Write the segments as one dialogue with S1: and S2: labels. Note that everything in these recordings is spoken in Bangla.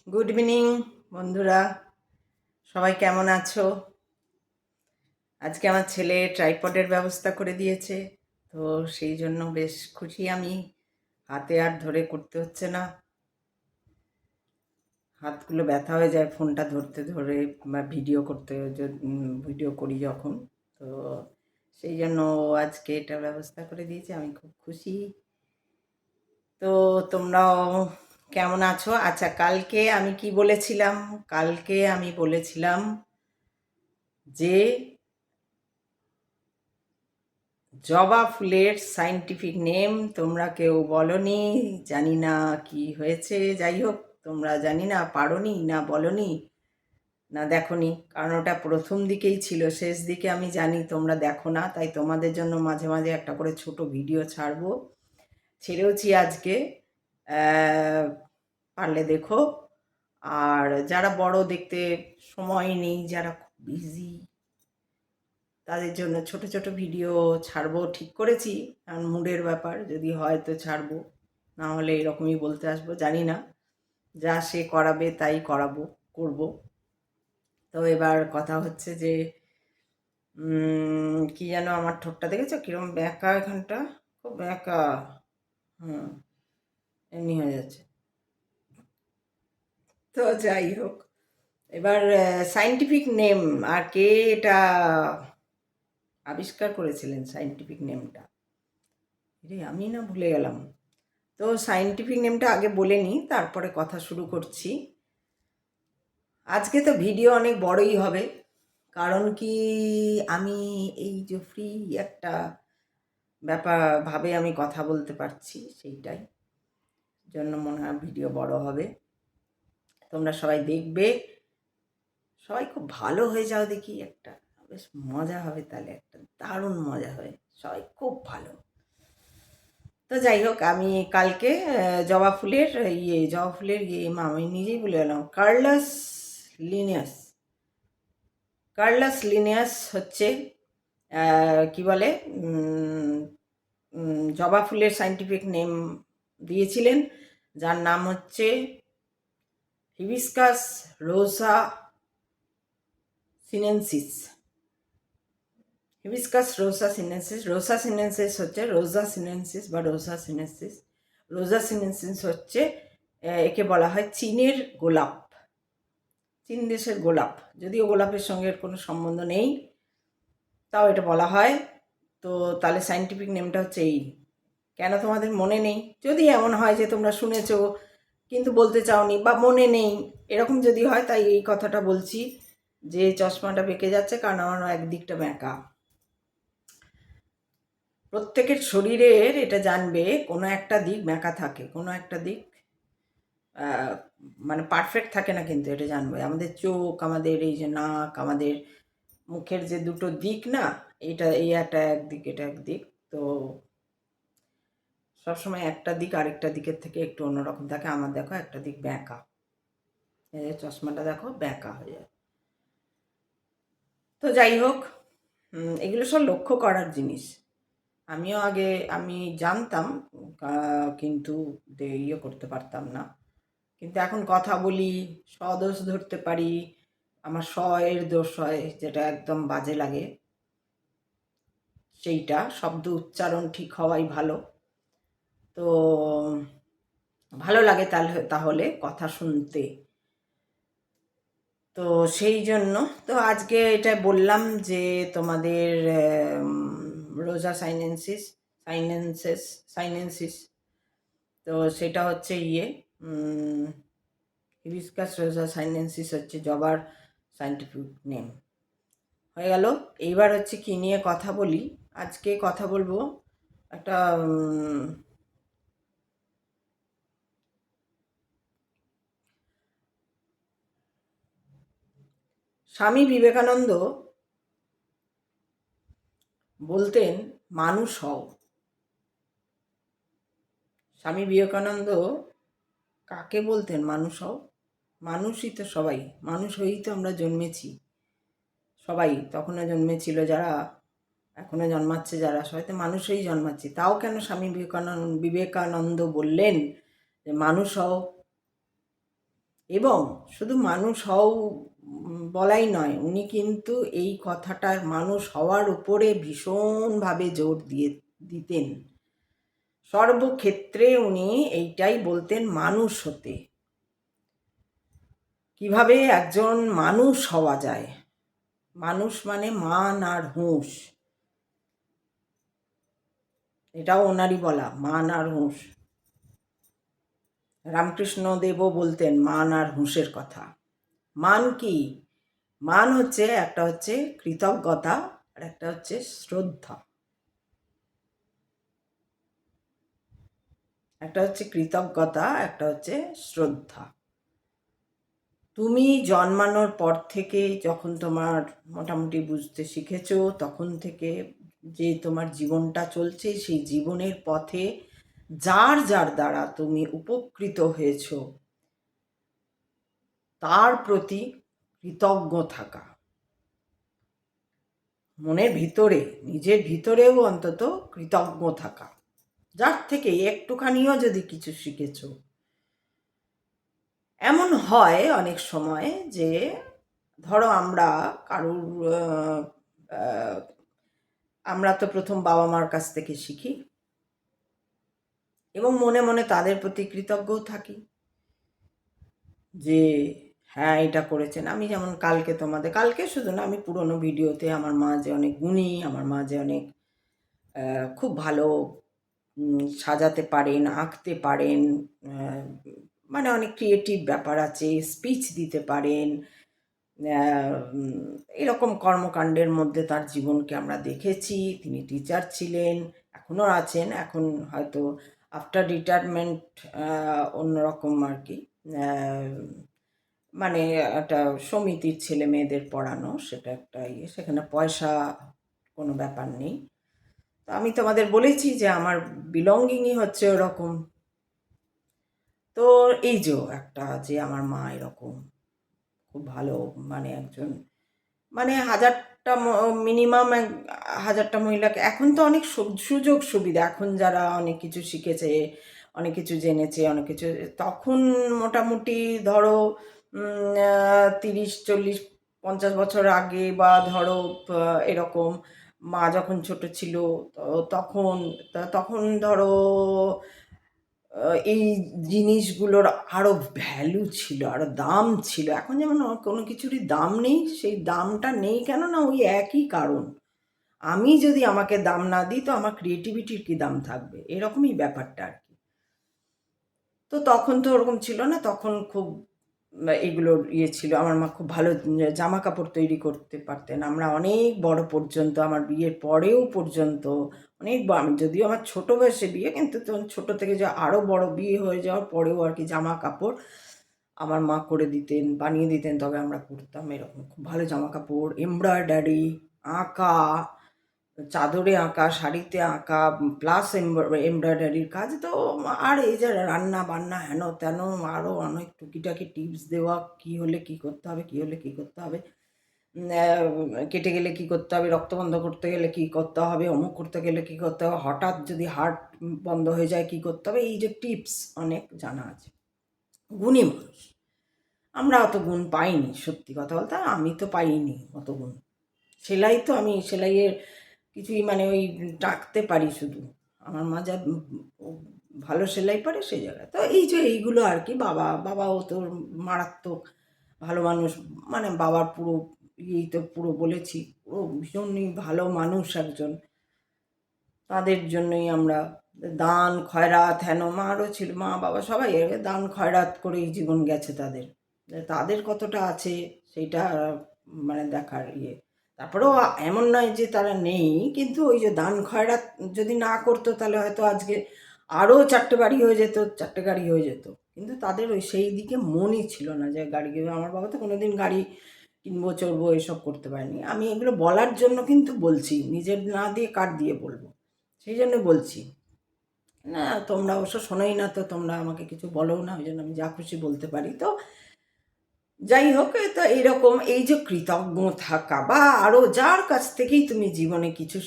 S1: গুড ইভিনিং বন্ধুরা, সবাই কেমন আছো? আজকে আমার ছেলে ট্রাইপডের ব্যবস্থা করে দিয়েছে, তো সেই জন্য বেশ খুশি আমি। হাতে আর ধরে করতে হচ্ছে না, হাতগুলো ব্যথা হয়ে যায় ফোনটা ধরতে ধরে বা ভিডিও করতে, ভিডিও করি যখন। তো সেই জন্য ও আজকে এটা ব্যবস্থা করে দিয়েছে, আমি খুব খুশি। তো তোমরাও কেমন আছো? আচ্ছা, কালকে আমি কি বলেছিলাম? কালকে আমি বলেছিলাম যে জবা ফুলের সায়েন্টিফিক নেম তোমরা কেউ বলনি। জানি না কি হয়েছে, যাই হোক, তোমরা জানি না পারোনি না বলনি না দেখোনি, কারণ ওটা প্রথম দিকেই ছিল, শেষ দিকে আমি জানি তোমরা দেখো না, তাই তোমাদের জন্য মাঝে মাঝে একটা করে ছোট ভিডিও ছাড়বো, ছেড়েওছি আজকে। পারলে দেখো। আর যারা বড় দেখতে সময় নেই, যারা খুব বিজি, তাদের জন্য ছোট ছোট ভিডিও ছাড়বো ঠিক করেছি। কারণ মুডের ব্যাপার, যদি হয় তো ছাড়বো, না হলে এরকমই বলতে আসবো, জানি না। যা সে করাবে তাই করাবো, করব। তো এবার কথা হচ্ছে যে কি যেন, আমার ঠোঁটটা দেখেছো কিরম ব্যাঁকা, এখানটা খুব ব্যাঁকা। হুম, এমনি হয়ে যাচ্ছে। তো যাই হোক, এবার সায়েন্টিফিক নেম, আর কে এটা আবিষ্কার করেছিলেন সায়েন্টিফিক নেমটা? রে আমি না ভুলে গেলাম। তো সায়েন্টিফিক নেমটা আগে বলে নিই, তারপরে কথা শুরু করছি। আজকে তো ভিডিও অনেক বড়ই হবে, কারণ কি, আমি এই যে ফ্রি একটা ভাবে আমি কথা বলতে পারছি, সেইটাই জন্য মনে হয় ভিডিও বড় হবে। তোমরা সবাই দেখবে, সবাই খুব ভালো হয়ে যাও দেখি, একটা বেশ মজা হবে, তাহলে একটা দারুণ মজা হবে, সবাই খুব ভালো। তো যাই হোক, আমি কালকে জবা ফুলের আমি নিজেই বলে গেলাম, কার্লাস লিনিয়াস হচ্ছে কি বলে, জবা ফুলের সায়েন্টিফিক নেম দিয়েছিলেন, যার নাম হচ্ছে hibiscus Rosa sinensis. Rosa sinensis হচ্ছে রোজা সিনেনসিস বা রোজা সিনেনসিস হচ্ছে, একে বলা হয় চীনের গোলাপ, চীন দেশের গোলাপ, যদিও গোলাপের সঙ্গে এর কোনো সম্বন্ধ নেই, তাও এটা বলা হয়। তো তাহলে সায়েন্টিফিক নেমটা হচ্ছে এই। কেন তোমাদের মনে নেই? যদি এমন হয় যে তোমরা শুনেছো কিন্তু বলতে চাওনি বা মনে নেই, এরকম যদি হয়, তাই এই কথাটা বলছি যে চশমাটা বেঁকে যাচ্ছে কারণ আমার একদিকটা ব্যাঁকা। প্রত্যেকের শরীরের এটা জানবে, কোনো একটা দিক ব্যাঁকা থাকে, কোনো একটা দিক মানে পারফেক্ট থাকে না, কিন্তু এটা জানবে। আমাদের চোখ, আমাদের এই যে নাক, আমাদের মুখের যে দুটো দিক না, এই একটা একদিক, এটা একদিক। তো সবসময় একটা দিক আরেকটা দিকের থেকে একটু অন্যরকম থাকে। আমার দেখো একটা দিক ব্যাঁকা, এই চশমাটা দেখো ব্যাঁকা হয়ে যায়। তো যাই হোক, এগুলো সব লক্ষ্য করার জিনিস। আমিও আগে আমি জানতাম, কিন্তু ইয়ে করতে পারতাম না। কিন্তু এখন কথা বলি, দোষ ধরতে পারি। আমার এর দোষ হয়, যেটা একদম বাজে লাগে, সেইটা শব্দ উচ্চারণ ঠিক হওয়াই ভালো। তো ভালো লাগে তাহলে কথা শুনতে। তো সেই জন্য তো আজকে এটা বললাম যে তোমাদের রোজা সাইনেন্সিস সাইনেন্সিস, তো সেটা হচ্ছে হিবিস্কাস রোজা সাইনেন্সিস হচ্ছে জবার সায়েন্টিফিক নেম। হয়ে গেল। এইবার হচ্ছে কি নিয়ে কথা বলি। আজকে কথা বলবো একটা স্বামী বিবেকানন্দ বলতেন, মানুষ হও। স্বামী বিবেকানন্দ কাকে বলতেন মানুষ হও? মানুষই তো সবাই, মানুষ হয়েই তো আমরা জন্মেছি সবাই, তখনও জন্মেছিল যারা, এখনো জন্মাচ্ছে যারা, সবাই তো মানুষ হয়েই জন্মাচ্ছি। তাও কেন স্বামী বিবেকানন্দ বললেন যে মানুষ হও? এবং শুধু মানুষ হও বলাই নয়, উনি কিন্তু এই কথাটার মানুষ হওয়ার উপরে ভীষণভাবে জোর দিতেন। সর্বক্ষেত্রে উনি এইটাই বলতেন, মানুষ হতে, কিভাবে একজন মানুষ হওয়া যায়। মানুষ মানে মান আর হুঁশ, এটাও ওনারই বলা, মান আর হুঁশ। রামকৃষ্ণ দেবও বলতেন মান আর হুঁশের কথা। মান কি? মান হচ্ছে, একটা হচ্ছে কৃতজ্ঞতা আর একটা হচ্ছে শ্রদ্ধা। একটা হচ্ছে কৃতজ্ঞতা, একটা হচ্ছে শ্রদ্ধা। তুমি জন্মানোর পর থেকে যখন তোমার মোটামুটি বুঝতে শিখেছো, তখন থেকে যে তোমার জীবনটা চলছে, সেই জীবনের পথে যার যার দ্বারা তুমি উপকৃত হয়েছো, তার প্রতি কৃতজ্ঞ থাকা। মনের ভিতরে, নিজের ভিতরেও অন্তত কৃতজ্ঞ থাকা। যার থেকে একটুখানিও যদি কিছু শিখেছো। এমন হয় অনেক সময় যে ধরো আমরা কারুর আমরা তো প্রথম বাবা মার কাছ থেকে শিখি এবং মনে মনে তাদের প্রতি কৃতজ্ঞও থাকি যে হ্যাঁ এটা করেছেন। আমি যেমন কালকে শুধু না, আমি পুরনো ভিডিওতে আমার মা যে অনেক গুণী, আমার মা যে অনেক খুব ভালো সাজাতে পারেন, আঁকতে পারেন, মানে অনেক ক্রিয়েটিভ ব্যাপার আছে, স্পিচ দিতে পারেন, এরকম কর্মকাণ্ডের মধ্যে তার জীবনকে আমরা দেখেছি। তিনি টিচার ছিলেন, এখনও আছেন, এখন হয়তো আফটার রিটায়ারমেন্ট অন্যরকম আর কি, মানে একটা সমিতির ছেলে মেয়েদের পড়ানো, সেটা একটা ইয়ে, সেখানে পয়সা কোনো ব্যাপার নেই। তো আমি তোমাদের বলেছি যে আমার বিলঙ্গিংই হচ্ছে ওরকম। তো এই যে একটা, যে আমার মা এরকম খুব ভালো, মানে একজন, মানে মিনিমাম 1000টা মহিলাকে, এখন তো অনেক সুযোগ সুবিধা, এখন যারা অনেক কিছু শিখেছে, অনেক কিছু জেনেছে, অনেক কিছু, তখন মোটামুটি ধরো 30, 40, 50 বছর আগে, বা ধরো এরকম মা যখন ছোট ছিল, তখন তখন ধরো এই জিনিসগুলোর আরও ভ্যালু ছিল, আরও দাম ছিল। এখন যেমন কোনো কিছুরই দাম নেই, সেই দামটা নেই কেন না, ওই একই কারণ, আমি যদি আমাকে দাম না দিই তো আমার ক্রিয়েটিভিটির কী দাম থাকবে, এরকমই ব্যাপারটা আর কি। তো তখন তো ওরকম ছিল না, তখন খুব এগুলোর ইয়ে ছিল। আমার মা খুব ভালো জামা কাপড় তৈরি করতে পারতেন। আমরা অনেক বড় পর্যন্ত, আমার বিয়ের পরেও পর্যন্ত অনেক, যদিও আমার ছোটো বয়সে বিয়ে, কিন্তু তখন ছোটো থেকে যে আরও বড় বিয়ে হয়ে যাওয়ার পরেও আর কি জামা কাপড় আমার মা করে দিতেন, বানিয়ে দিতেন, তবে আমরা পরতাম। এরকম খুব ভালো জামা কাপড়, এমব্রয়ডারি, আঁকা, চাদরে আঁকা, শাড়িতে আঁকা, প্লাস এমব্রয়ডারির কাজ। তো আর এই যে রান্না বান্না হেন তেন, আরও অনেক টুকিটাকি টিপস দেওয়া, কী হলে কী করতে হবে, কী হলে কী করতে হবে, কেটে গেলে কী করতে হবে, রক্ত বন্ধ করতে গেলে কী করতে হবে, অমুক করতে গেলে কী করতে হবে, হঠাৎ যদি হার্ট বন্ধ হয়ে যায় কী করতে হবে, এই যে টিপস অনেক জানা আছে। গুণী মানুষ, আমরা অত গুণ পাইনি, সত্যি কথা বলতে আমি তো পাইনি অত গুণ। সেলাই তো আমি সেলাইয়ের কিছুই, মানে ওই টাকতে পারি শুধু। আমার মা যা ভালো সেলাই পারে সেই জায়গায়। তো এই যে এইগুলো আর কি, বাবাও তো মারাত্মক ভালো মানুষ, মানে বাবার পুরো ইয়েই তো পুরো বলেছি, পুরো ভীষণই ভালো মানুষ একজন। তাদের জন্যই আমরা দান খয়রাত, হেন মারও ছিল, মা বাবা সবাই দান খয়রাত করেই জীবন গেছে তাদের। তাদের কতটা আছে সেইটা মানে দেখার ইয়ে। তারপরেও এমন নয় যে তারা নেই, কিন্তু ওই যে দান খয়রাত যদি না করতো তাহলে হয়তো আজকে আরও 4টে বাড়ি হয়ে যেত, 4টে গাড়ি হয়ে যেত। কিন্তু তাদের ওই সেই দিকে মনই ছিল না যে গাড়ি, আমার বাবা তো কোনোদিন গাড়ি কিনবো চড়বো এসব করতে পারেনি। আমি এগুলো বলার জন্য কিন্তু বলছি, নিজের না দিয়ে কার দিয়ে বলবো, সেই জন্য বলছি। না তোমরা অবশ্য শোনোই না, তো তোমরা আমাকে কিছু বলো না, ওই জন্য আমি যা খুশি বলতে পারি। তো যাই হোক, তো এরকম এই যে কৃতজ্ঞ থাকা, বা আরও যার কাছ থেকেই তুমি জীবনে কিছু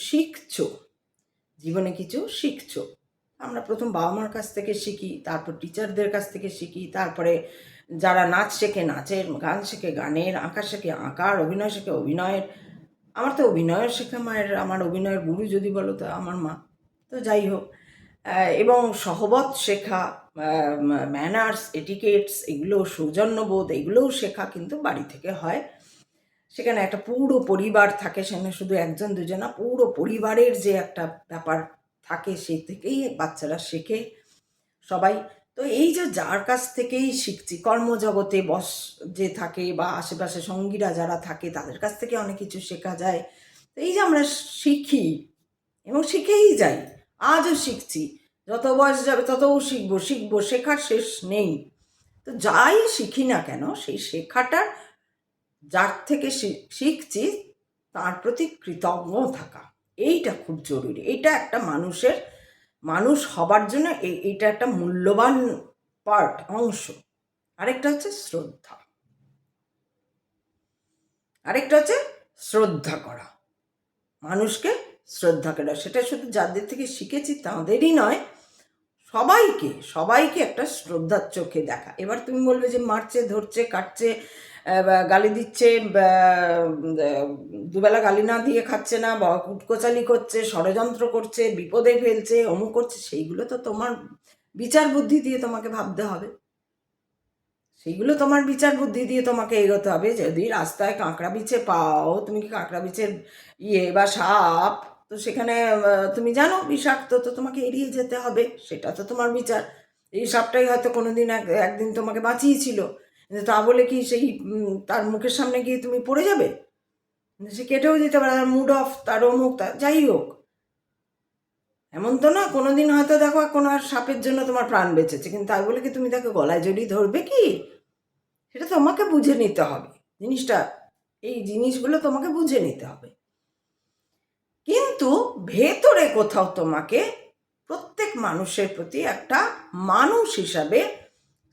S1: শিখছো, আমরা প্রথম বাবা মার কাছ থেকে শিখি, তারপর টিচারদের কাছ থেকে শিখি, তারপরে যারা নাচ শেখে নাচের, গান শেখে গানের, আঁকা শেখে আঁকার, অভিনয় শেখে অভিনয়ের। আমার তো অভিনয়ের শেখা মায়ের, আমার অভিনয়ের গুরু যদি বলো তো আমার মা। তো যাই হোক, এবং সহবত শেখা, ম্যানার্স, এটিকেটস, এগুলো সৌজন্যবোধ, এগুলোও শেখা কিন্তু বাড়ি থেকে হয়। সেখানে একটা পুরো পরিবার থাকে, সেখানে শুধু একজন দুজন না, পুরো পরিবারের যে একটা ব্যাপার থাকে, সেই থেকেই বাচ্চারা শেখে সবাই। তো এই যে যার কাছ থেকেই শিখছি, কর্মজগতে যে থাকে বা আশেপাশে সঙ্গীরা যারা থাকে তাদের কাছ থেকে অনেক কিছু শেখা যায়। তো এই যে আমরা শিখি এবং শিখেই যাই, আজও শিখছি, যত বয়স যাবে ততও শিখবো শিখবো, শেখার শেষ নেই। তো যাই শিখি না কেন, সেই শেখাটার যার থেকে শিখছি তার প্রতি কৃতজ্ঞ থাকা, এইটা খুব জরুরি। এইটা একটা মানুষ হবার জন্য এইটা একটা মূল্যবান অংশ। আরেকটা হচ্ছে শ্রদ্ধা করা, মানুষকে শ্রদ্ধা করা। সেটা শুধু যাদের থেকে শিখেছি তাদেরই নয়, সবাইকে একটা শ্রদ্ধার চোখে দেখা। এবার তুমি বলবে যে মারছে, ধরছে, কাটছে, গালি দিচ্ছে, দুবেলা গালি না দিয়ে খাচ্ছে না, বা কুটকোচালি করছে, ষড়যন্ত্র করছে, বিপদে ফেলছে, অমুক করছে, সেইগুলো তো তোমার বিচার বুদ্ধি দিয়ে তোমাকে ভাবতে হবে, তোমাকে এগোতে হবে। যদি রাস্তায় কাঁকড়া বিছে পাও, তুমি কি কাঁকড়া বিছের বা সাপ, তো সেখানে তুমি জানো বিষাক্ত, তো তোমাকে এড়িয়ে যেতে হবে, সেটা তো তোমার বিচার। এই সাপটাই হয়তো কোনোদিন একদিন তোমাকে বাঁচিয়েছিল, কিন্তু তা বলে কি সেই তার মুখের সামনে গিয়ে তুমি পড়ে যাবে? সে কেটেও যেতে পারে, তার মুড অফ, তার অমুক, তার যাই হোক। এমন তো না কোনোদিন হয়তো দেখো কোনো সাপের জন্য তোমার প্রাণ বেঁচেছে, কিন্তু তাই বলে কি তুমি তাকে গলায় জড়িয়ে ধরবে কি? সেটা তোমাকে বুঝে নিতে হবে এই জিনিসগুলো তোমাকে বুঝে নিতে হবে। কিন্তু ভেতরে কোথাও তোমাকে প্রত্যেক মানুষের প্রতি একটা মানুষ হিসাবে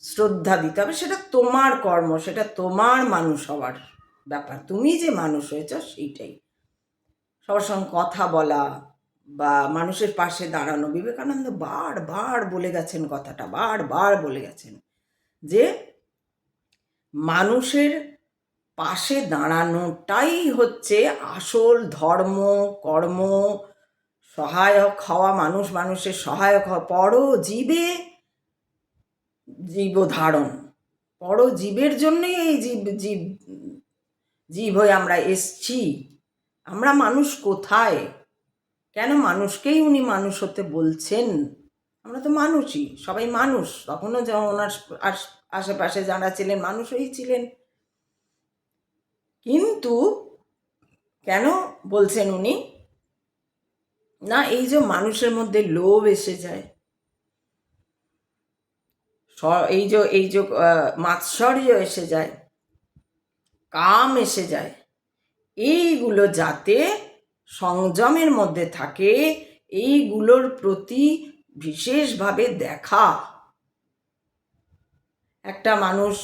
S1: শ্রদ্ধা দিতে হবে। সেটা তোমার কর্ম, সেটা তোমার মানুষ হওয়ার ব্যাপার। তুমি যে মানুষ হয়েছ সেইটাই। সবার সঙ্গে কথা বলা বা মানুষের পাশে দাঁড়ানো। বিবেকানন্দ বারবার বলে গেছেন কথাটা, বারবার বলে গেছেন যে মানুষের পাশে দাঁড়ানোটাই হচ্ছে আসল ধর্ম, কর্ম, সহায়ক হওয়া, মানুষের সহায়ক হওয়া, জীবধারণ, পরজীবের জন্যই এই জীব হয়ে আমরা এসছি। আমরা মানুষ কোথায়, কেন মানুষকেই উনি মানুষ হতে বলছেন? আমরা তো মানুষই, সবাই মানুষ। তখনও যেমন ওনার আশেপাশে যারা ছিলেন মানুষই ছিলেন, কিন্তু কেন বলছেন উনি না, এই যে মানুষের মধ্যে লোভ এসে যায়, এই যে মাৎসর্য এসে যায়, কাম এসে যায়, এইগুলো যাতে সংযমের মধ্যে থাকে, এইগুলোর প্রতি বিশেষভাবে দেখা। একটা মানুষ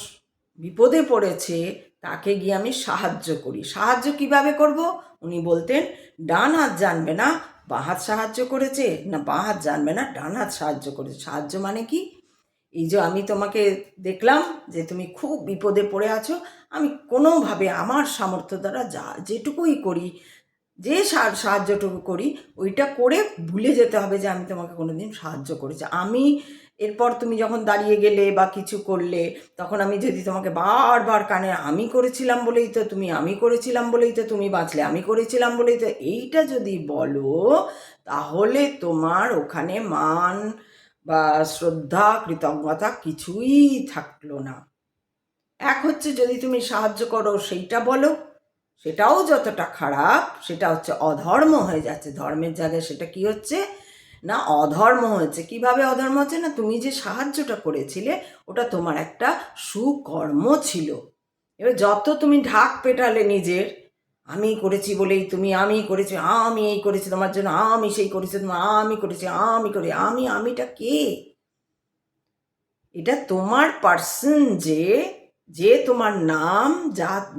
S1: বিপদে পড়েছে, তাকে গিয়ে আমি সাহায্য করি। সাহায্য কিভাবে করব? উনি বলতেন ডান হাত জানবে না বাঁ হাত সাহায্য করেছে, না বাঁ হাত জানবে না ডান হাত সাহায্য করেছে। সাহায্য মানে কি? এই যে আমি তোমাকে দেখলাম যে তুমি খুব বিপদে পড়ে আছো, আমি কোনোভাবে আমার সামর্থ্য দ্বারা যেটুকুই করি, যে সাহায্যটুকু করি, ওইটা করে ভুলে যেতে হবে যে আমি তোমাকে কোনোদিন সাহায্য করেছি। এরপর তুমি যখন দাঁড়িয়ে গেলে বা কিছু করলে, তখন আমি যদি তোমাকে বারবার কানে আমি করেছিলাম বলেই তো তুমি বাঁচলে, আমি করেছিলাম বলেই তো, এইটা যদি বলো, তাহলে তোমার ওখানে মান বা শ্রদ্ধা, কৃতজ্ঞতা কিছুই থাকলো না। এক হচ্ছে যদি তুমি সাহায্য করো সেইটা বলো, সেটাও যতটা খারাপ, সেটা হচ্ছে অধর্ম হয়ে যাচ্ছে। ধর্মের জায়গায় সেটা কি হচ্ছে না, অধর্ম হয়েছে। কিভাবে অধর্ম হচ্ছে না, তুমি যে সাহায্যটা করেছিলে ওটা তোমার একটা সুকর্ম ছিল। এবার যত তুমি ঢাক পেটালে নিজের, আমি করেছি বলেই তুমি, আমি করেছি, আমি এই করেছি তোমার জন্য, আমি সেই করেছি তোমার, আমি করেছি, আমিটা কে? এটা তোমার পার্সন, যে তোমার নাম,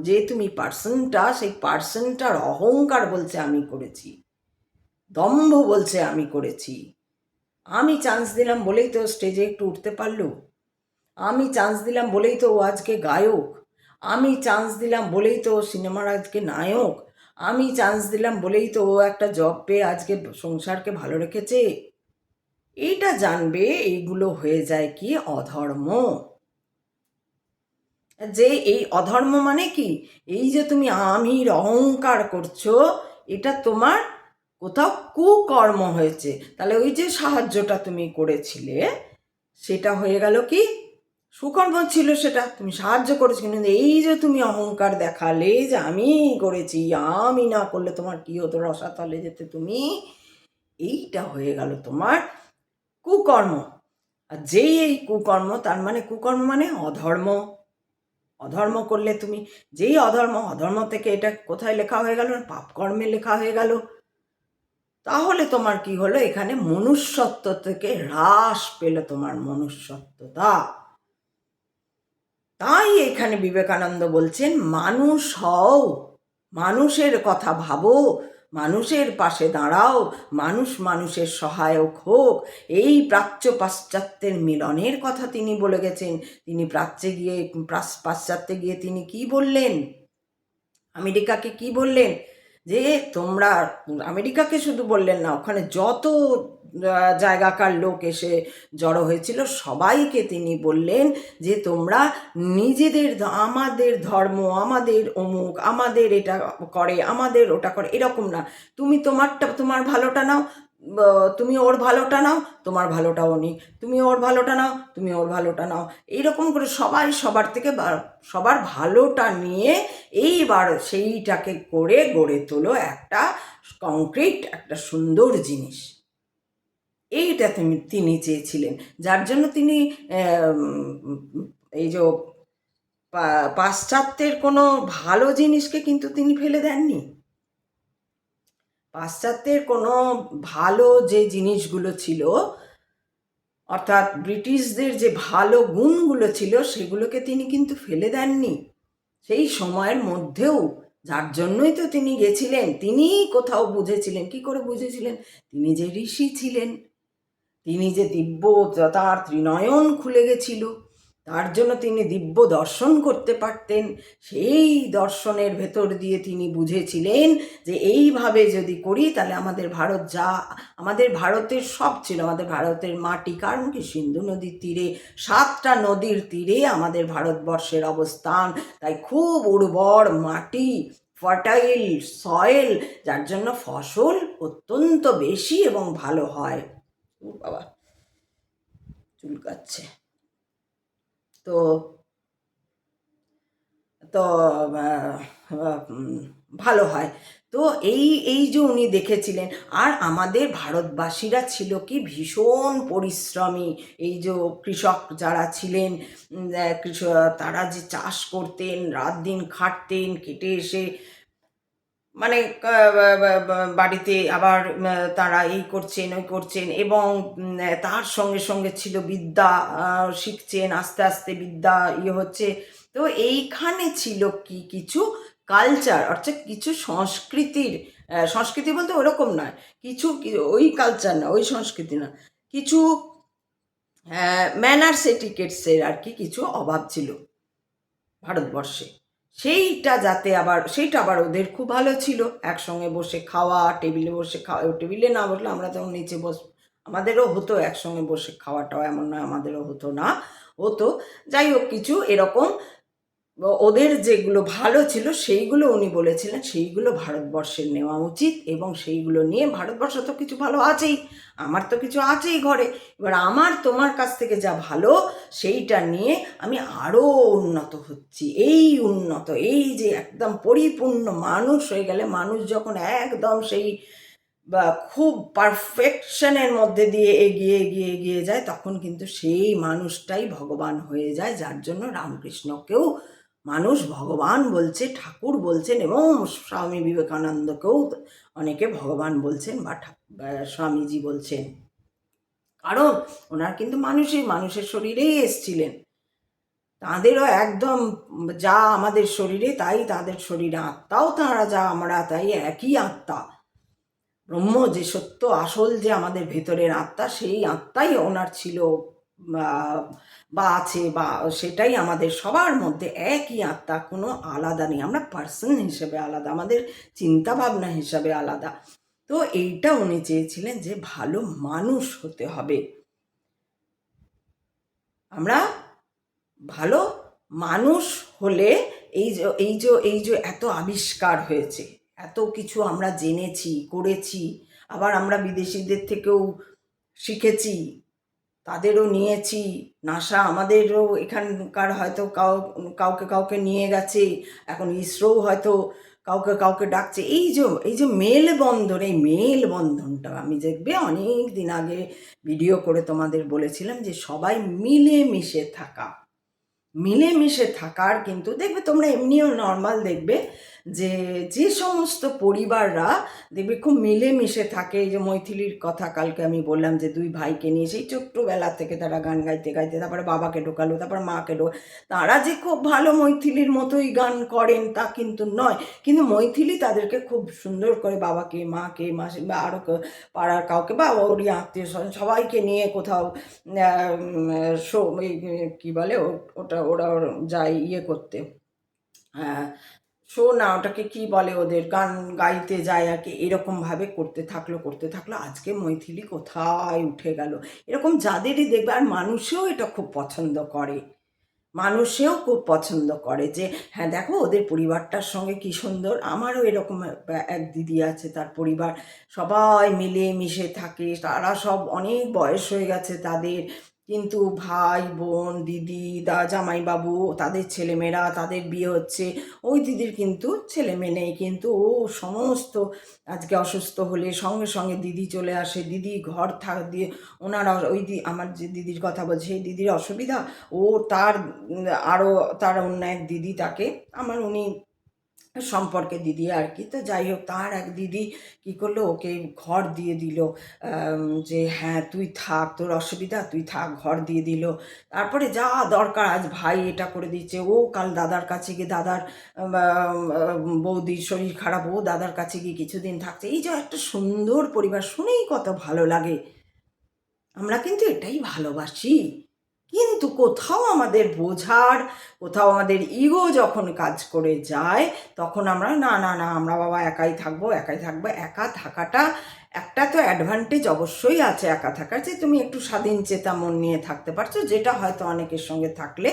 S1: যে তুমি পার্সনটা, সেই পার্সনটার অহংকার বলছে আমি করেছি, দম্ভ বলছে আমি করেছি। আমি চান্স দিলাম বলেই তো স্টেজে একটু উঠতে পারলো। আমি চান্স দিলাম বলেই তো ও আজকে গায়ক, আমি চান্স দিলাম বলেই তো ও সিনেমার আজকে নায়ক, আমি চান্স দিলাম বলেই তো ও একটা জব পেয়ে আজকে সংসারকে ভালো রেখেছে। এইটা জানবে এইগুলো হয়ে যায় কি অধর্ম। যে এই অধর্ম মানে কি, এই যে তুমি আমির অহংকার করছো, এটা তোমার কোথাও কুকর্ম হয়েছে। তাহলে ওই যে সাহায্যটা তুমি করেছিলে সেটা হয়ে গেল কি সুকর্ম ছিল, সেটা তুমি সাহায্য করেছো। কিন্তু এই যে তুমি অহংকার দেখালে যে আমি করেছি, আমি না করলে তোমার কি হতো, রসাতলে যেতে তুমি, এইটা হয়ে গেল তোমার কুকর্ম। আর যেই এই কুকর্ম, তার মানে কুকর্ম মানে অধর্ম। অধর্ম করলে তুমি, যেই অধর্ম, অধর্ম থেকে এটা কোথায় লেখা হয়ে গেল, পাপ কর্মে লেখা হয়ে গেল। তাহলে তোমার কি হলো, এখানে মনুষ্যত্ব থেকে হ্রাস পেল তোমার মনুষ্যত্বতা। তাই এখানে বিবেকানন্দ বলছেন মানুষ হও, মানুষের কথা ভাবো, মানুষের পাশে দাঁড়াও, মানুষ মানুষের সহায়ক হোক। এই প্রাচ্য পাশ্চাত্যের মিলনের কথা তিনি বলে গেছেন। তিনি পাশ্চাত্যে গিয়ে তিনি কি বললেন, আমেরিকাকে কি বললেন, যে তোমরা, আমেরিকাকে শুধু বললেন না, ওখানে যত জায়গাকার লোক এসে জড়ো হয়েছিল সবাইকে তিনি বললেন যে তোমরা নিজেদের, আমাদের ধর্ম, আমাদের অমুক, আমাদের এটা করে, আমাদের ওটা করে, এরকম না। তুমি তোমারটা, তোমার ভালোটা নাও, তুমি ওর ভালোটা নাও, তোমার ভালোটাও নিক, তুমি ওর ভালোটা নাও, তুমি ওর ভালোটা নাও, এইরকম করে সবাই সবার থেকে সবার ভালোটা নিয়ে এইবার সেইটাকে করে গড়ে তোলো একটা কংক্রিট, একটা সুন্দর জিনিস। এইটা তিনি চেয়েছিলেন, যার জন্য তিনি এই যে পাশ্চাত্যের কোনো ভালো জিনিসকে কিন্তু তিনি ফেলে দেননি। পাশ্চাত্যের কোনো ভালো যে জিনিসগুলো ছিল, অর্থাৎ ব্রিটিশদের যে ভালো গুণগুলো ছিল, সেগুলোকে তিনি কিন্তু ফেলে দেননি সেই সময়ের মধ্যেও। যার জন্যই তো তিনি গেছিলেন, তিনিই কোথাও বুঝেছিলেন। কি করে বুঝেছিলেন? তিনি যে ঋষি ছিলেন, তিনি যে দিব্য, তার ত্রিনয়ন খুলে গেছিল, তার জন্য তিনি দিব্য দর্শন করতে পারতেন। সেই দর্শনের ভেতর দিয়ে তিনি বুঝেছিলেন যে এইভাবে যদি করি তাহলে আমাদের ভারত, যা আমাদের ভারতের সব ছিল, আমাদের ভারতের মাটি, কারণ কি সিন্ধু নদীর তীরে, 7টা নদীর তীরে আমাদের ভারতবর্ষের অবস্থান। তাই খুব উর্বর মাটি, ফার্টাইল সয়েল, যার জন্য ফসল অত্যন্ত বেশি এবং ভালো হয়। বাবা চুলকাচ্ছে। তো তো ভালো হয়। তো এই এই যে উনি দেখেছিলেন, আর আমাদের ভারতবাসীরা ছিল কি ভীষণ পরিশ্রমী। এই যে কৃষক যারা ছিলেন, তারা যে চাষ করতেন, রাত দিন খাটতেন, কেটে এসে মানে বাড়িতে আবার তারা এই করছেন ওই করছেন, এবং তার সঙ্গে সঙ্গে ছিল বিদ্যা শিখছেন, আস্তে আস্তে বিদ্যা হচ্ছে। তো এইখানে ছিল কি কিছু কালচার, অর্থাৎ কিছু সংস্কৃতির, সংস্কৃতি বলতে ওরকম নয়, কিছু ওই কালচার না, ওই সংস্কৃতি না, কিছু ম্যানার্স এটিকেটসের আর কি কিছু অভাব ছিল ভারতবর্ষে। সেইটা যাতে আবার, সেইটা আবার ওদের খুব ভালো ছিল, একসঙ্গে বসে খাওয়া, টেবিলে বসে খাওয়া, টেবিলে না বসলে আমরা তখন নিচে আমাদেরও হতো একসঙ্গে বসে খাওয়াটাও, এমন নয় আমাদেরও হতো না, হতো। যাই হোক, কিছু এরকম ওদের যেগুলো ভালো ছিল সেইগুলো উনি বলেছিলেন সেইগুলো ভারতবর্ষের নেওয়া উচিত, এবং সেইগুলো নিয়ে, ভারতবর্ষ তো কিছু ভালো আছেই, আমার তো কিছু আছেই ঘরে, এবার আমার তোমার কাছ থেকে যা ভালো সেইটা নিয়ে আমি আরও উন্নত হচ্ছি। এই উন্নত, এই যে একদম পরিপূর্ণ মানুষ হয়ে গেলে, মানুষ যখন একদম সেই বা খুব পারফেকশনের মধ্যে দিয়ে এগিয়ে এগিয়ে এগিয়ে যায়, তখন কিন্তু সেই মানুষটাই ভগবান হয়ে যায়। যার জন্য রামকৃষ্ণকেও মানুষ ভগবান বলছে, ঠাকুর বলছেন, এবং স্বামী বিবেকানন্দকেও অনেকে ভগবান বলছেন বা স্বামীজি বলছেন, কারণ ওনার কিন্তু মানুষের শরীরেই এসছিলেন। তাঁদেরও একদম যা আমাদের শরীরে তাই তাঁদের শরীরে, আত্মাও তাঁরা যা আমরা তাই, একই আত্মা। ব্রহ্ম যে সত্য আসল, যে আমাদের ভেতরের আত্মা, সেই আত্মাই ওনার ছিল বা আছে, বা সেটাই আমাদের সবার মধ্যে একই আত্মা, কোনো আলাদা নেই। আমরা পার্সন হিসেবে আলাদা, আমাদের চিন্তা ভাবনা হিসাবে আলাদা। তো এইটা উনি চেয়েছিলেন যে ভালো মানুষ হতে হবে। আমরা ভালো মানুষ হলে এই যে এত আবিষ্কার হয়েছে, এত কিছু আমরা জেনেছি, করেছি, আবার আমরা বিদেশিদের থেকেও শিখেছি, তাদেরও নিয়েছি। নাসা আমাদেরও এখানকার হয়তো কাউকে কাউকে নিয়ে গেছে, এখন ইসরোও হয়তো কাউকে কাউকে ডাকছে। এই যে মেলবন্ধন, এই মেলবন্ধনটা আমি দেখবে অনেক দিন আগে ভিডিও করে তোমাদের বলেছিলাম যে সবাই মিলেমিশে থাকা, মিলেমিশে থাকার, কিন্তু দেখবে তোমরা এমনিও নর্মাল দেখবে যে যে সমস্ত পরিবাররা দেখবে খুব মিলেমিশে থাকে। এই যে মৈথিলির কথা কালকে আমি বললাম যে দুই ভাইকে নিয়ে সেই ছোট্টবেলা থেকে তারা গান গাইতে গাইতে তারপরে বাবাকে ঢোকালো, তারপর মাকে তারা যে খুব ভালো মৈথিলির মতোই গান করেন তা কিন্তু নয়, কিন্তু মৈথিলি তাদেরকে খুব সুন্দর করে বাবাকে, মাকে, মাসি বা আরও পাড়ার কাউকে বা ওরই আত্মীয় স্বজন সবাইকে নিয়ে কোথাও শো, কী বলে ওটা, ওরা যায় ইয়ে করতে, শো না, ওটাকে কি বলে, ওদের গান গাইতে যায় আর কি। এরকমভাবে করতে থাকলো আজকে মৈথিলি কোথায় উঠে গেল। এরকম যাদেরই দেখবে, আর মানুষেও এটা খুব পছন্দ করে, মানুষেও খুব পছন্দ করে যে হ্যাঁ দেখো ওদের পরিবারটার সঙ্গে কি সুন্দর। আমারও এরকম এক দিদি আছে, তার পরিবার সবাই মিলে মিশে থাকে, তারা সব অনেক বয়স হয়ে গেছে তাদের, কিন্তু ভাই বোন, দিদি, জামাইবাবু, তাদের ছেলেমেয়েরা, তাদের বিয়ে হচ্ছে। ওই দিদির কিন্তু ছেলে মেয়ে নেই, কিন্তু ও সমস্ত আজকে অসুস্থ হলে সঙ্গে সঙ্গে দিদি চলে আসে, দিদি ঘর দিয়ে ওনারা ওই আমার যে দিদির কথা বলছে সেই দিদির অসুবিধা, ও তার আরও তার অন্য এক দিদি, তাকে আমার উনি সম্পর্কে দিদি আর কি, তো যাই হোক তার এক দিদি কী করলো, ওকে ঘর দিয়ে দিল, যে হ্যাঁ তুই থাক, তোর অসুবিধা তুই থাক, ঘর দিয়ে দিল। তারপরে যা দরকার, আজ ভাই এটা করে দিচ্ছে, ও কাল দাদার কাছে গিয়ে দাদার বৌদির শরীর খারাপ, ও দাদার কাছে গিয়ে কিছুদিন থাকছে। এই যে একটা সুন্দর পরিবার, শুনেই কত ভালো লাগে। আমরা কিন্তু এটাই ভালোবাসি, কিন্তু কোথাও আমাদের বোঝার, কোথাও আমাদের ইগো যখন কাজ করে যায়, তখন আমরা না না না আমরা বাবা একাই থাকবো, একা থাকাটা একটা তো অ্যাডভান্টেজ অবশ্যই আছে একা থাকার, যে তুমি একটু স্বাধীন চেতা মন নিয়ে থাকতে পারছো, যেটা হয়তো অনেকের সঙ্গে থাকলে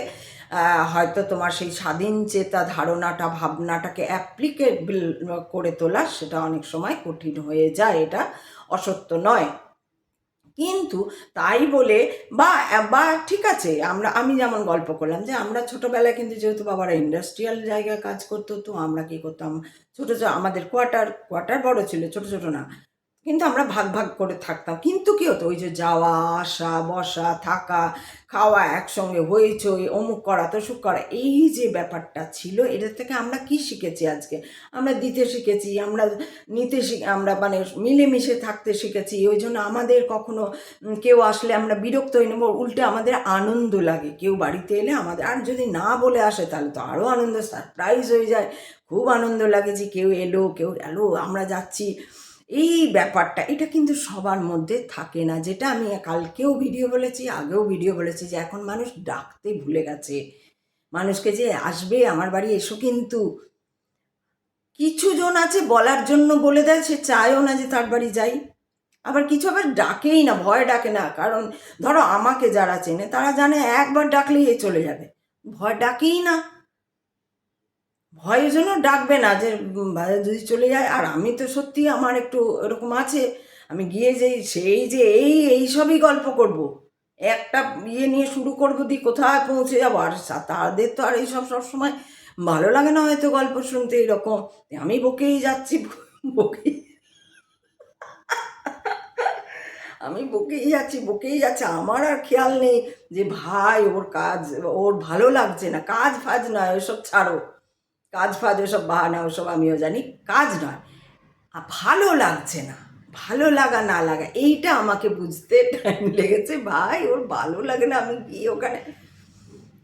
S1: হয়তো তোমার সেই স্বাধীন চেতা ধারণাটা, ভাবনাটাকে অ্যাপ্লিকেবল করে তোলা সেটা অনেক সময় কঠিন হয়ে যায়, এটা অসত্য নয়। কিন্তু তাই বলে বা বা ঠিক আছে, আমি যেমন গল্প করলাম যে আমরা ছোটোবেলায় কিন্তু যেহেতু বাবারা ইন্ডাস্ট্রিয়াল জায়গায় কাজ করতো, তো আমরা কী করতাম, ছোটো আমাদের কোয়ার্টার বড় ছিল, ছোটো ছোটো না, কিন্তু আমরা ভাগ ভাগ করে থাকতাম। কিন্তু কী হতো, ওই যে যাওয়া আসা, বসা, থাকা, খাওয়া, একসঙ্গে হইচই, অমুক করা তসুক করা, এই যে ব্যাপারটা ছিল, এটার থেকে আমরা কি শিখেছি আজকে, আমরা দিতে শিখেছি, আমরা আমরা মানে মিলেমিশে থাকতে শিখেছি। ওই জন্য আমাদের কখনো কেউ আসলে আমরা বিরক্ত হই না, উল্টে আমাদের আনন্দ লাগে কেউ বাড়িতে এলে আমাদের, আর যদি না বলে আসে তাহলে তো আরও আনন্দ, সারপ্রাইজ হয়ে যায়, খুব আনন্দ লাগে যে কেউ এলো, কেউ গেলো, আমরা যাচ্ছি। এই ব্যাপারটা এটা কিন্তু সবার মধ্যে থাকে না, যেটা আমি কালকেও ভিডিও বলেছি, আগেও ভিডিও বলেছি, যে এখন মানুষ ডাকতে ভুলে গেছে মানুষকে, যে আসবে আমার বাড়ি এসো। কিন্তু কিছু জন আছে বলার জন্য বলে দেয়, সে চায়ও না যে তার বাড়ি যাই। আবার কিছু আবার ডাকেই না, ভয় ডাকে না, কারণ ধরো আমাকে যারা চেনে তারা জানে একবার ডাকলেই এ চলে যাবে, ভয় ডাকেই না, ভয়ের জন্য ডাকবে না যে যদি চলে যায়। আর আমি তো সত্যি আমার একটু এরকম আছে, আমি গিয়ে সেই যে এই সবই গল্প করব, একটা ইয়ে নিয়ে শুরু করবো, দিয়ে কোথায় পৌঁছে যাবো। আর তাদের তো আর এইসব সবসময় ভালো লাগে না হয়তো গল্প শুনতে, এরকম আমি বকেই যাচ্ছি, বকেই আমি বকেই যাচ্ছি, আমার আর খেয়াল নেই যে ভাই ওর কাজ, ওর ভালো লাগছে না, কাজ ফাজ নয় ওসব ছাড়ো, কাজ ফাজ ওসব বাহানা, ওসব আমিও জানি, কাজ নয়, ভালো লাগছে না, ভালো লাগা না লাগা এইটা আমাকে বুঝতে টাইম লেগেছে। ভাই ওর ভালো লাগে না, আমি গিয়ে ওখানে,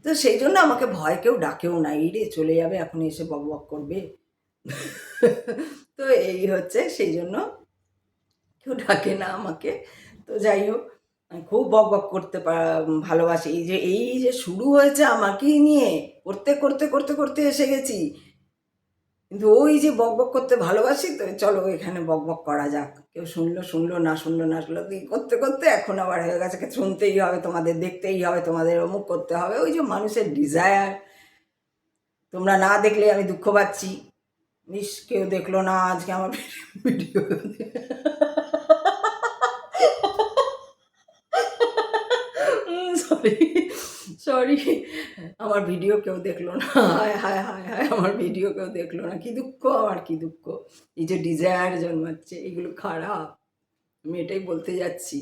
S1: তো সেই জন্য আমাকে ভয় কেউ ডাকেও না, এই রে চলে যাবে এখন এসে বক বক করবে। তো এই হচ্ছে, সেই জন্য কেউ ডাকে না আমাকে। তো যাই হোক, আমি খুব বকবক করতে ভালোবাসি। এই যে শুরু হয়েছে আমাকেই নিয়ে, করতে করতে করতে করতে এসে গেছি। কিন্তু ওই যে বকবক করতে ভালোবাসি, তো চলো এখানে বকবক করা যাক। কেউ শুনলো শুনলো, না শুনলো না শুনলো, এই করতে করতে এখন আবার হয়ে গেছে শুনতেই হবে, তোমাদের দেখতেই হবে, তোমাদের অমুক করতে হবে। ওই যে মানুষের ডিজায়ার। তোমরা না দেখলে আমি দুঃখ পাচ্ছি। কেউ দেখলো না আজকে আমার ভিডিও। সরি, সরি, আমার ভিডিও কেউ দেখলো না। হায় হায় হায় হায়, আমার ভিডিও কেউ দেখলো না। কি দুঃখ, আমার কি দুঃখ। এই যে ডিজায়ার জন্মাচ্ছে, এগুলো খারাপ। আমি এটাই বলতে যাচ্ছি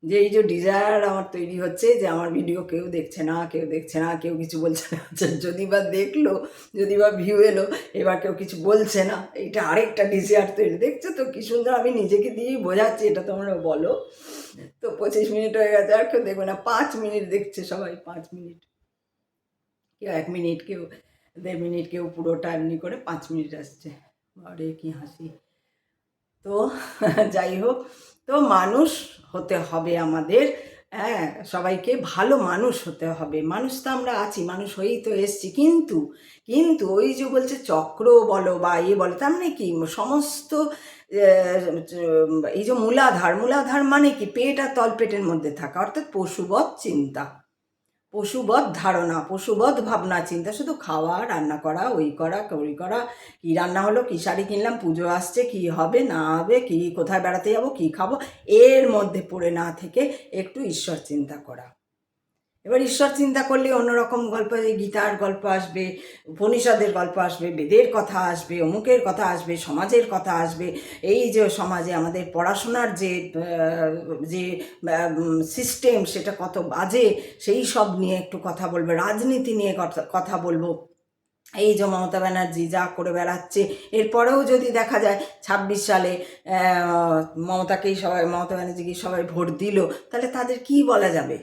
S1: যে এই যে ডিজায়ার আমার তৈরি হচ্ছে, যে আমার ভিডিও কেউ দেখছে না, কেউ দেখছে না, কেউ কিছু বলছে না। আচ্ছা, যদি বা দেখলো, যদি বা ভিউ এলো, এবার কেউ কিছু বলছে না, এইটা আরেকটা ডিজায়ার তৈরি। দেখছো তো কি সুন্দর আমি নিজেকে দিয়েই বোঝাচ্ছি, এটা তোমরা বলো। তো 25 মিনিট হয়ে গেছে, আর কেউ দেখবে না। 5 মিনিট দেখছে সবাই, 5 মিনিট, কেউ 1 মিনিট, কেউ 1.5 মিনিট, কেউ পুরোটা এমনি করে 5 মিনিট আসছে। আরে কি হাসি। তো যাই হোক, তো মানুষ হতে হবে আমাদের। হ্যাঁ, সবাইকে ভালো মানুষ হতে হবে। মানুষ তো আমরা আছি, মানুষ হয়েই তো এসছি। কিন্তু কিন্তু ওই যে বলছে চক্র বলো বা বলো, তার মানে কি সমস্ত এই যে মূলাধার মানে কি পেট আর তলপেটের মধ্যে থাকা, অর্থাৎ পশুবৎ চিন্তা, পশুবৎ ধারণা, পশুবৎ ভাবনা চিন্তা, শুধু খাওয়া, রান্না করা, ওই করা, ওই করা, কী রান্না হলো, কী শাড়ি কিনলাম, পুজো আসছে, কী হবে না হবে, কী কোথায় বেড়াতে যাবো, কী খাবো, এর মধ্যে পড়ে না থেকে একটু ঈশ্বর চিন্তা করা। এবার ঈশ্বর চিন্তা করলে অন্যরকম গল্প, গীতার গল্প আসবে, উপনিষদের গল্প আসবে, বেদের কথা আসবে, অমুকের কথা আসবে, সমাজের কথা আসবে। এই যে সমাজে আমাদের পড়াশোনার যে সিস্টেম, সেটা কত বাজে, সেই সব নিয়ে একটু কথা বলবো। রাজনীতি নিয়ে কথা বলবো। এই যে মমতা ব্যানার্জি যা করে বেড়াচ্ছে, এরপরেও যদি দেখা যায় 26 সালে মমতা ব্যানার্জিকেই সবাই ভোট দিল, তাহলে তাদের কি বলা যাবে?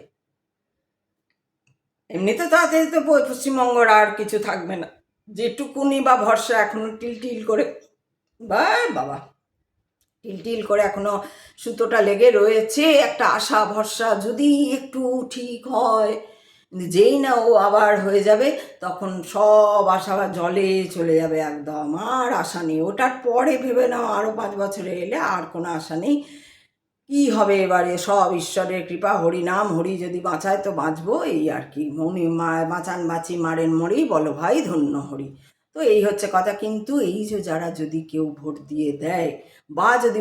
S1: এমনিতে তাদের তো পশ্চিমবঙ্গর আর কিছু থাকবে না, যেটুকুনি বা ভরসা এখনো টিল করে, বাবা, টিল করে এখনো সুতোটা লেগে রয়েছে, একটা আশা ভরসা যদি একটু ঠিক হয়। যেই না ও আবার হয়ে যাবে, তখন সব আশা জলে চলে যাবে একদম, আর আশা নেই। ওটার পরে ভেবে নাও আরও 5 বছরে এলে আর কোনো আশা নেই। কি হবে এবারে, সব ঈশ্বরের কৃপা, হরিনাম, হরি যদি বাঁচায় তো বাঁচবো, এই আর কি। উনি বাঁচান বাঁচি, মারেন মরি, বলো ভাই ধন্য হরি। তো এই হচ্ছে কথা। কিন্তু এই যে যারা যদি কেউ ভোট দিয়ে দেয়, বা যদি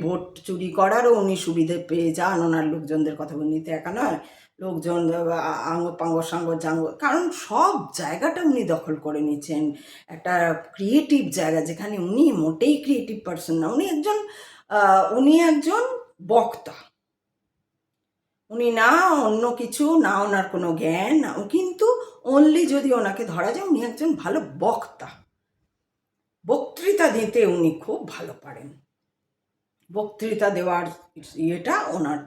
S1: ভোট চুরি করারও উনি সুবিধে পেয়ে যান, ওনার লোকজনদের কথা নিতে একা নয়, লোকজন আঙ্গ পাঙ্গ সাঙ্গ জাঙ্গ, কারণ সব জায়গাটা উনি দখল করে নিচ্ছেন। একটা ক্রিয়েটিভ জায়গা, যেখানে উনি মোটেই ক্রিয়েটিভ পার্সন না। উনি একজন বক্তা। উনি না অন্য কিছু না, ওনার কোনো জ্ঞান না, কিন্তু অনলি যদি ওনাকে ধরা যায়, উনি একজন ভালো বক্তা। বক্তৃতা দিতে উনি খুব ভালো পারেন। বক্তৃতা দেওয়ার ইয়েটা ওনার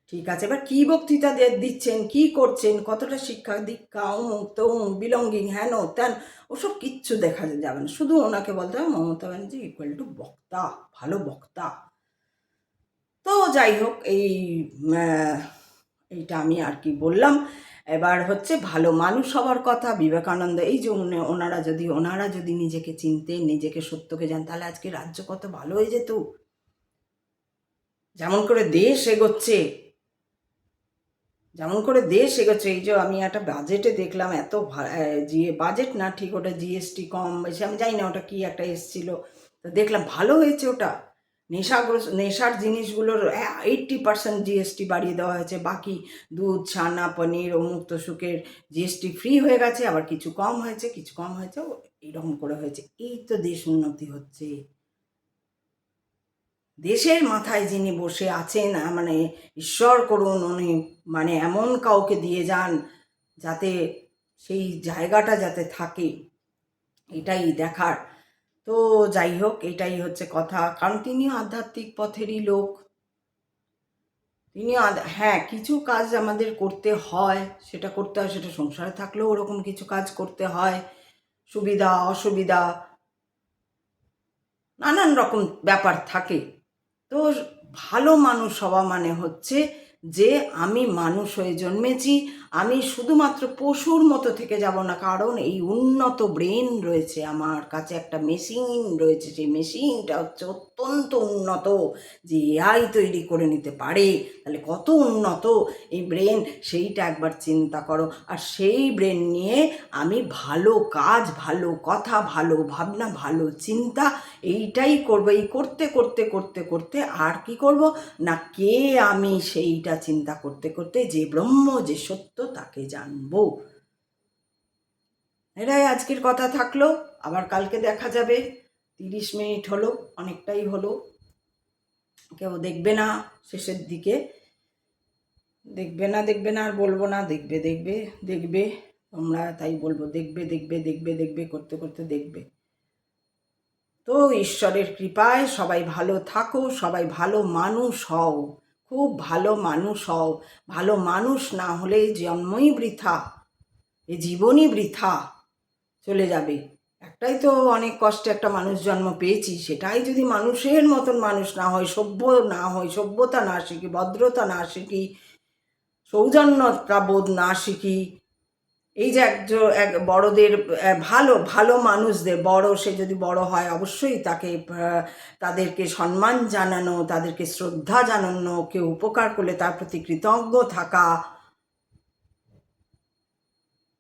S1: ঠিক আছে। এবার কী বক্তৃতা দিচ্ছেন, কি করছেন, কতটা শিক্ষা দীক্ষা, অমুক তমুক, বিলঙ্গিং, হেন ত্যান, ওসব কিচ্ছু দেখা যাবে না। শুধু ওনাকে বলতে হবে মমতা ব্যানার্জি ইকুয়াল টু বক্তা, ভালো বক্তা। তো যাই হোক, এইটা আমি আর কি বললাম। এবার হচ্ছে ভালো মানুষ হওয়ার কথা। বিবেকানন্দ, এই যে ওনারা যদি নিজেকে চিনতেন, নিজেকে সত্যকে জান, তাহলে আজকে রাজ্য কত ভালো হয়ে যেত। যেমন করে দেশ এগোচ্ছে, এই যে আমি একটা বাজেটে দেখলাম, এত বাজেট না ঠিক, ওটা জিএসটি কম বেশি আমি জানি না, ওটা কি একটা এসছিল, তো দেখলাম ভালো হয়েছে ওটা। নেশার জিনিসগুলোর 80% জিএসটি বাড়িয়ে দেওয়া হয়েছে, বাকি দুধ, ছানা, পনির, অমুক তসুকের জিএসটি ফ্রি হয়ে গেছে, আবার কিছু কম হয়েছে, এইরকম করে হয়েছে। এই তো দেশ উন্নতি হচ্ছে। দেশের মাথায় যিনি বসে আছেন, মানে ঈশ্বর করুন উনি মানে এমন কাউকে দিয়ে যান যাতে সেই জায়গাটা যাতে থাকে, এটাই দেখার। তো যাই হোক, এটাই হচ্ছে কথা। কারণ তিনিও আধ্যাত্মিক পথেরই লোক। হ্যাঁ, কিছু কাজ আমাদের করতে হয়, সেটা সংসারে থাকলেও ওরকম কিছু কাজ করতে হয়, সুবিধা অসুবিধা নানান রকম ব্যাপার থাকে। তো ভালো মানুষ হওয়া মানে হচ্ছে যে আমি মানুষ হয়ে জন্মেছি, আমি শুধুমাত্র পশুর মতো থেকে যাব না, কারণ এই উন্নত ব্রেন রয়েছে আমার কাছে, একটা মেশিন রয়েছে, সেই মেশিনটা হচ্ছে অত্যন্ত উন্নত, যে এআই তৈরি করে নিতে পারে। তাহলে কত উন্নত এই ব্রেন, সেইটা একবার চিন্তা করো। আর সেই ব্রেন নিয়ে আমি ভালো কাজ, ভালো কথা, ভালো ভাবনা, ভালো চিন্তা, এইটাই করবো। এই করতে করতে করতে করতে আর কি করব না, কে আমি সেইটা চিন্তা করতে করতে যে ব্রহ্ম, যে সত্য, তাকে জানবো। এটাই আজকের কথা থাকলো। আবার কালকে দেখা যাবে। 30 মিনিট হলো, অনেকটাই হলো। কেউ দেখবে না শেষের দিকে, দেখবে না আর বলবো না, দেখবে দেখবে দেখবে তোমরা, তাই বলবো, দেখবে দেখবে দেখবে দেখবে করতে করতে দেখবে। তো ঈশ্বরের কৃপায় সবাই ভালো থাকো, সবাই ভালো মানুষ হও, খুব ভালো মানুষ হও। ভালো মানুষ না হলে জন্মই বৃথা, এ জীবনই বৃথা চলে যাবে। একটাই তো অনেক কষ্টে একটা মানুষ জন্ম পেয়েছি, সেটাই যদি মানুষের মতন মানুষ না হয়, সভ্য না হয়, সভ্যতা না শিখি, ভদ্রতা না শিখি, সৌজন্যতা বোধ না শিখি, এই যে এক বড়দের, ভালো ভালো মানুষদের, বড় সে যদি বড় হয় অবশ্যই তাকে তাদেরকে সম্মান জানানো, তাদেরকে শ্রদ্ধা জানানো, কেউ উপকার করলে তার প্রতি কৃতজ্ঞ থাকা।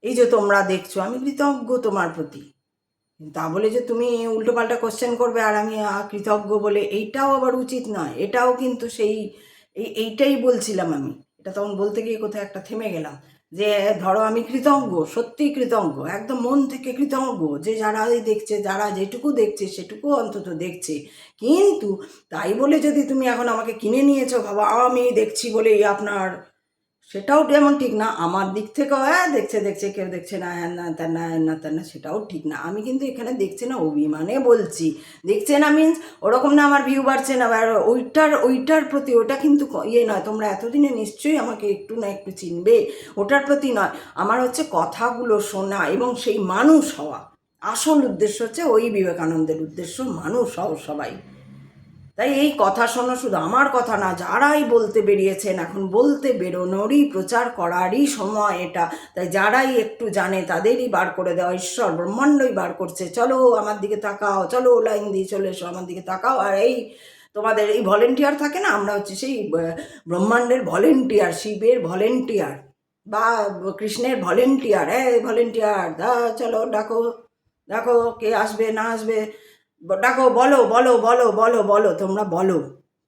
S1: এই যে তোমরা দেখছো আমি কৃতজ্ঞ তোমার প্রতি, তা বলে যে তুমি উল্টোপাল্টা কোশ্চেন করবে আর আমি কৃতজ্ঞ বলে, এইটাও আবার উচিত নয়। এটাও কিন্তু সেই এইটাই বলছিলাম আমি। এটা তখন বলতে গিয়ে কোথায় একটা থেমে গেলাম, যে ধরো আমি কৃতজ্ঞ, সত্যিই কৃতজ্ঞ, একদম মন থেকে কৃতজ্ঞ, যে যারাই দেখছে, যারা যেটুকু দেখছে সেটুকু অন্তত দেখছে। কিন্তু তাই বলে যদি তুমি এখন আমাকে কিনে নিয়েছো, ভাবা আমি দেখছি বলেই আপনার, সেটাও যেমন ঠিক না। আমার দিক থেকেও দেখছে দেখছে, কেউ দেখছে না, হ্যাঁ না তা না, হ্যাঁ না তা না, সেটাও ঠিক না। আমি কিন্তু এখানে দেখছে না অভিমানে বলছি, দেখছে না মিন্স ওরকম না আমার ভিউ বাড়ছে না, ওইটার প্রতি, ওটা কিন্তু ইয়ে নয়। তোমরা এতদিনে নিশ্চয়ই আমাকে একটু না একটু চিনবে, ওটার প্রতি নয়। আমার হচ্ছে কথাগুলো শোনা এবং সেই মানুষ হওয়া। আসল উদ্দেশ্য হচ্ছে ওই বিবেকানন্দের উদ্দেশ্য, মানুষ হও সবাই। তাই এই কথা শোনো, শুধু আমার কথা না, যারাই বলতে বেরিয়েছেন, এখন বলতে বেরোনোরই, প্রচার করারই সময় এটা। তাই যারাই একটু জানে তাদেরই বার করে দেওয়া, ঈশ্বর ব্রহ্মাণ্ডই বার করছে। চলো আমার দিকে তাকাও, চলো লাইন দিয়ে চলে এসো, আমার দিকে তাকাও। আর এই তোমাদের এই ভলেন্টিয়ার থাকে না, আমরা হচ্ছে সেই ব্রহ্মাণ্ডের ভলেন্টিয়ার, শিবের ভলেন্টিয়ার বা কৃষ্ণের ভলেন্টিয়ার। ভলেন্টিয়ার চলো ডাকো, দেখো কে আসবে না আসবে, ডাকো, বলো বলো বলো বলো বলো, তোমরা বলো।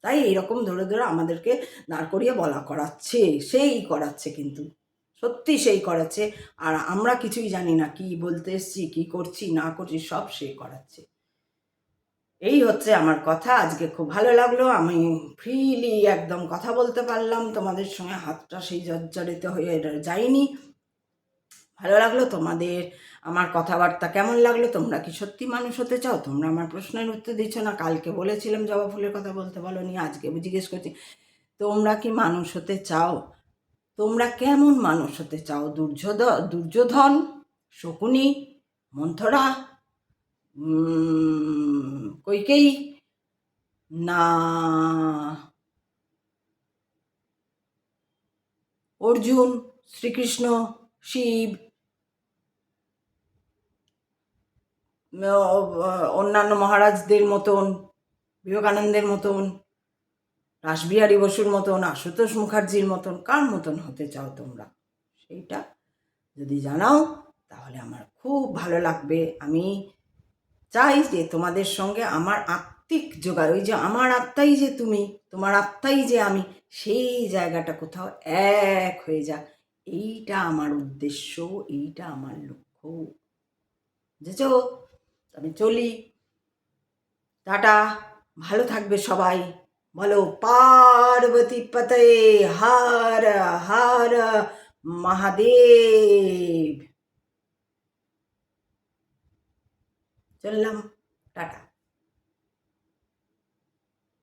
S1: তাই এইরকম ধরে ধরে আমাদেরকে দাঁড় করিয়ে বলা করাচ্ছে, সেই করাচ্ছে, কিন্তু সত্যি সেই করাচ্ছে। আর আমরা কিছুই জানি না, কি বলতে এসছি, কি করছি না করছি, সব সে করাচ্ছে। এই হচ্ছে আমার কথা। আজকে খুব ভালো লাগলো, আমি ফ্রিলি একদম কথা বলতে পারলাম তোমাদের সঙ্গে, হাতটা সেই জর্জরিত হয়ে যায়নি। ভালো লাগলো তোমাদের আমার কথাবার্তা, কেমন লাগলো? তোমরা কি সত্যি মানুষ হতে চাও? তোমরা আমার প্রশ্নের উত্তর দিচ্ছ না। কালকে বলেছিলাম জবা ফুলের কথা বলতে বলোনি, আজকে জিজ্ঞেস করছি তোমরা কি মানুষ হতে চাও? তোমরা কেমন মানুষ হতে চাও? দুর্যোধন, শকুনি, মন্থরা, কইকেয়ী, না অর্জুন, শ্রীকৃষ্ণ, শিব, অন্যান্য মহারাজদের মতন, বিবেকানন্দের মতন, রাসবিহারী বসুর মতন, আশুতোষ মুখার্জির মতন, কার মতন হতে চাও তোমরা? সেইটা যদি জানাও তাহলে আমার খুব ভালো লাগবে। আমি চাই যে তোমাদের সঙ্গে আমার আত্মিক যোগাযোগ, ওই যে আমার আত্মাই যে তুমি, তোমার আত্মাই যে আমি, সেই জায়গাটা কোথাও এক হয়ে যাক। এইটা আমার উদ্দেশ্য, এইটা আমার লক্ষ্য। বুঝেছ? আমি চলি, টাটা, ভালো থাকবে সবাই। বলো পার্বতী পতে হর হর মহাদেব। চললাম, টাটা।